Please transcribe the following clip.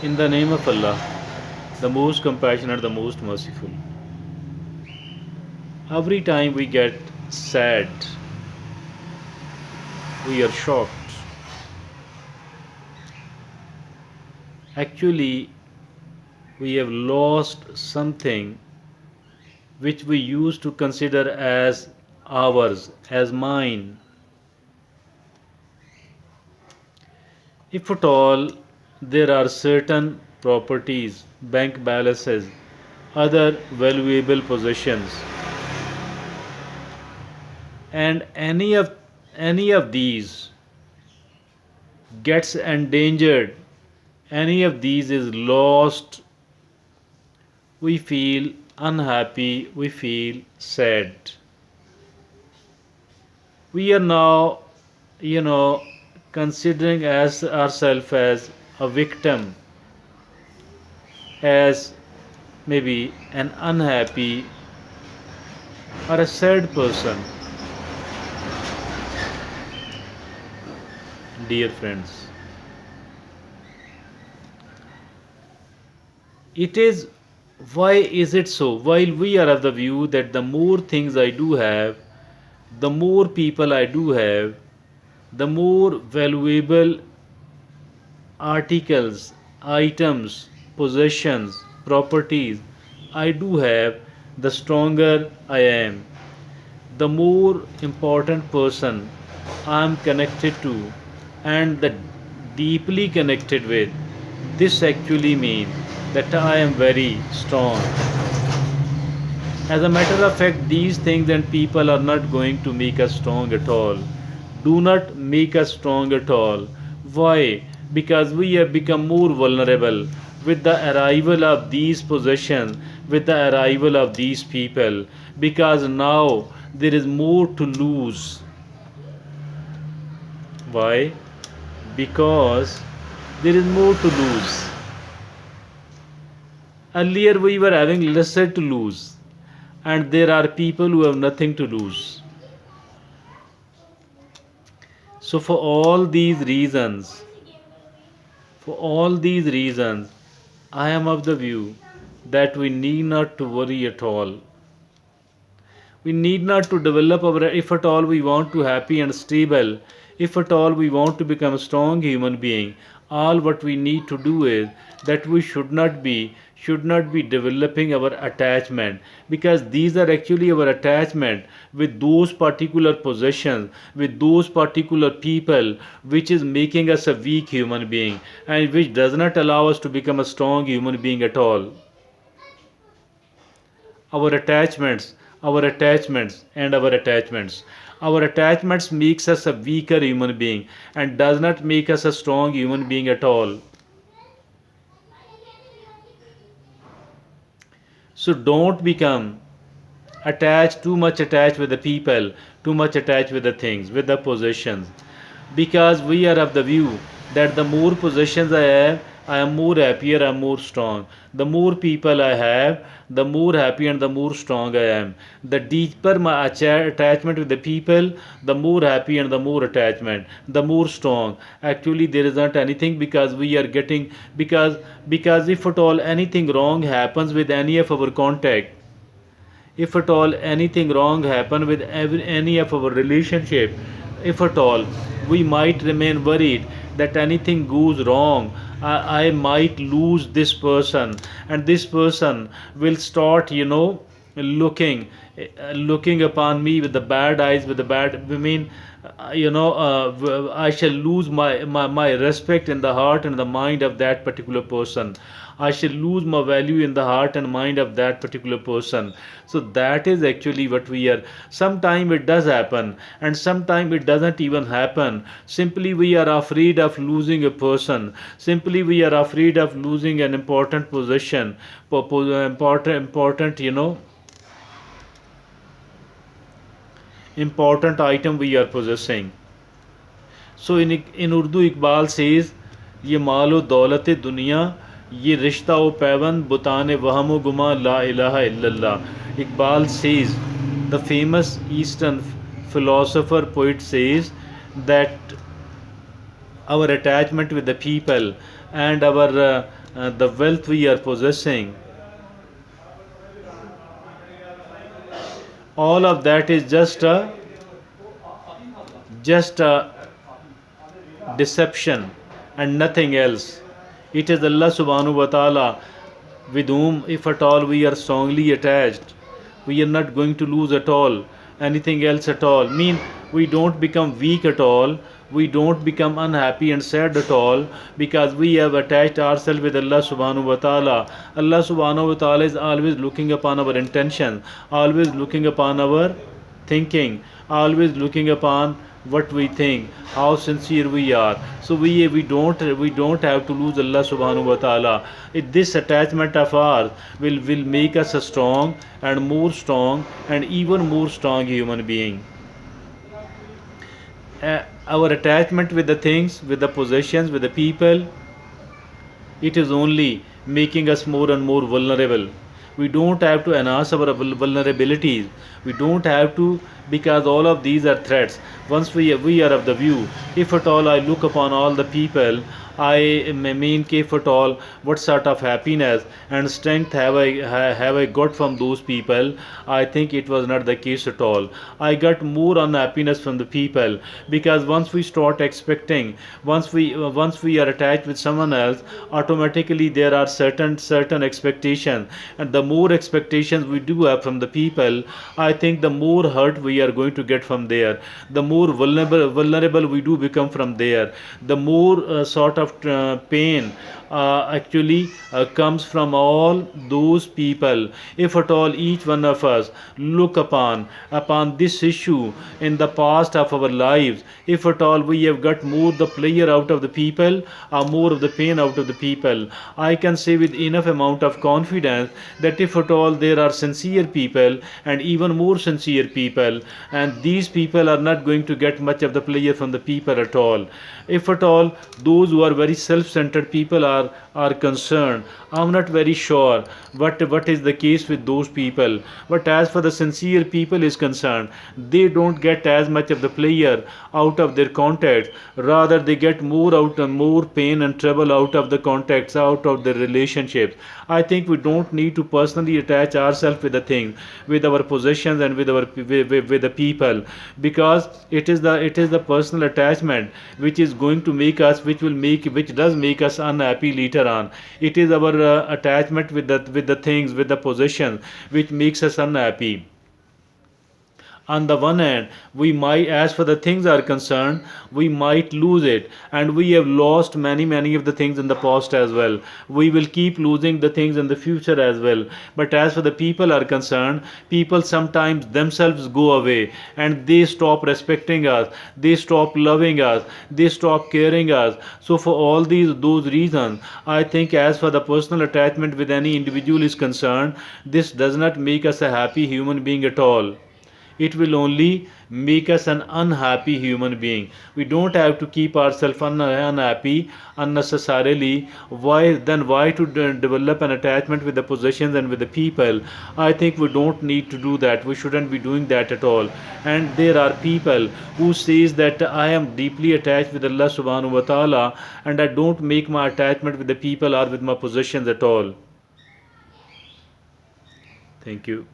In the name of Allah, the most compassionate, the most merciful. Every time we get sad, we are shocked. Actually, we have lost something which we used to consider as ours, as mine. If at all there are certain properties, bank balances, other valuable possessions, and any of these gets endangered, any of these is lost, we feel unhappy, we feel sad. We are now, you know, considering as ourselves as a victim, as maybe an unhappy or a sad person. Dear friends, it is, why is it so? While we are of the view that the more things I do have, the more people I do have, the more valuable articles, items, possessions, properties I do have, the stronger I am, the more important person I am connected to, and the deeply connected with. This actually means that I am very strong. As a matter of fact, these things and people are not going to make us strong at all. Do not make us strong at all. Why? Because we have become more vulnerable with the arrival of these possessions, with the arrival of these people. Because now there is more to lose. Why? Because there is more to lose. Earlier we were having lesser to lose, and there are people who have nothing to lose. So for all these reasons, I am of the view that we need not to worry at all. We need not to develop our, if at all we want to happy and stable, if at all we want to become a strong human being, all what we need to do is that we should not be developing our attachment, because these are actually our attachment with those particular possessions, with those particular people, which is making us a weak human being and which does not allow us to become a strong human being at all. Our attachments makes us a weaker human being and does not make us a strong human being at all. So don't become attached, too much attached with the people, too much attached with the things, with the possessions, because we are of the view that the more possessions I have, I am more happier, I am more strong. The more people I have, the more happy and the more strong I am. The deeper my attachment with the people, the more happy and the more attachment, the more strong. Actually, there is not anything, because we are getting, because if at all anything wrong happens with any of our contact, if at all anything wrong happen with any of our relationship, if at all we might remain worried that anything goes wrong, I might lose this person, and this person will start, looking looking upon me with the bad eyes, with the bad, I mean, I shall lose my respect in the heart and the mind of that particular person. I shall lose my value in the heart and mind of that particular person. So that is actually what we are. Sometime it does happen, and sometime it doesn't even happen. Simply we are afraid of losing a person. Simply we are afraid of losing an important possession, important item we are possessing. So in Urdu, Iqbal says, ये मालो दौलत दुनिया, ये रिश्ता व पैवन बुतान वहम गुमा ला इलाहा इल्लल्लाह. Iqbal says, the famous Eastern philosopher poet says that our attachment with the people and our the wealth we are possessing, all of that is just a deception and nothing else. It is Allah subhanahu wa ta'ala with whom, if at all, we are strongly attached. We are not going to lose at all anything else at all. Mean we don't become weak at all. We don't become unhappy and sad at all because we have attached ourselves with Allah subhanahu wa ta'ala. Allah subhanahu wa ta'ala is always looking upon our intention, always looking upon our thinking, always looking upon what we think, how sincere we are. So we don't have to lose Allah subhanahu wa ta'ala. This attachment of ours will make us a strong and more strong and even more strong human being. Our attachment with the things, with the possessions, with the people, it is only making us more and more vulnerable. We don't have to enhance our vulnerabilities. We don't have to, because all of these are threats. Once we are of the view, if at all I look upon all the people, I mean, if at all, what sort of happiness and strength have I got from those people? I think it was not the case at all. I got more unhappiness from the people because once we start expecting, once we are attached with someone else, automatically there are certain expectations, and the more expectations we do have from the people, I think the more hurt we are going to get from there, the more vulnerable we do become from there, the more sort of pain actually comes from all those people. If at all each one of us look upon this issue in the past of our lives, if at all we have got more the pleasure out of the people or more of the pain out of the people, I can say with enough amount of confidence that if at all there are sincere people and even more sincere people, and these people are not going to get much of the pleasure from the people at all. If at all those who are very self-centered people are concerned, I'm not very sure what is the case with those people. But as for the sincere people is concerned, they don't get as much of the pleasure out of their contacts, rather they get more pain and trouble out of the contacts, out of the relationships. I think we don't need to personally attach ourselves with the thing, with our possessions and with the people, because it is the personal attachment which is going to make us, which does make us unhappy later on. It is our attachment with the things, with the possession, which makes us unhappy. On the one hand, we might, as for the things are concerned, we might lose it, and we have lost many of the things in the past as well. We will keep losing the things in the future as well. But as for the people are concerned, people sometimes themselves go away and they stop respecting us, they stop loving us, they stop caring us. So for all those reasons, I think as for the personal attachment with any individual is concerned, this does not make us a happy human being at all. It will only make us an unhappy human being. We don't have to keep ourselves unhappy unnecessarily. Why to develop an attachment with the possessions and with the people? I think we don't need to do that. We shouldn't be doing that at all. And there are people who says that I am deeply attached with Allah subhanahu wa ta'ala and I don't make my attachment with the people or with my possessions at all. Thank you.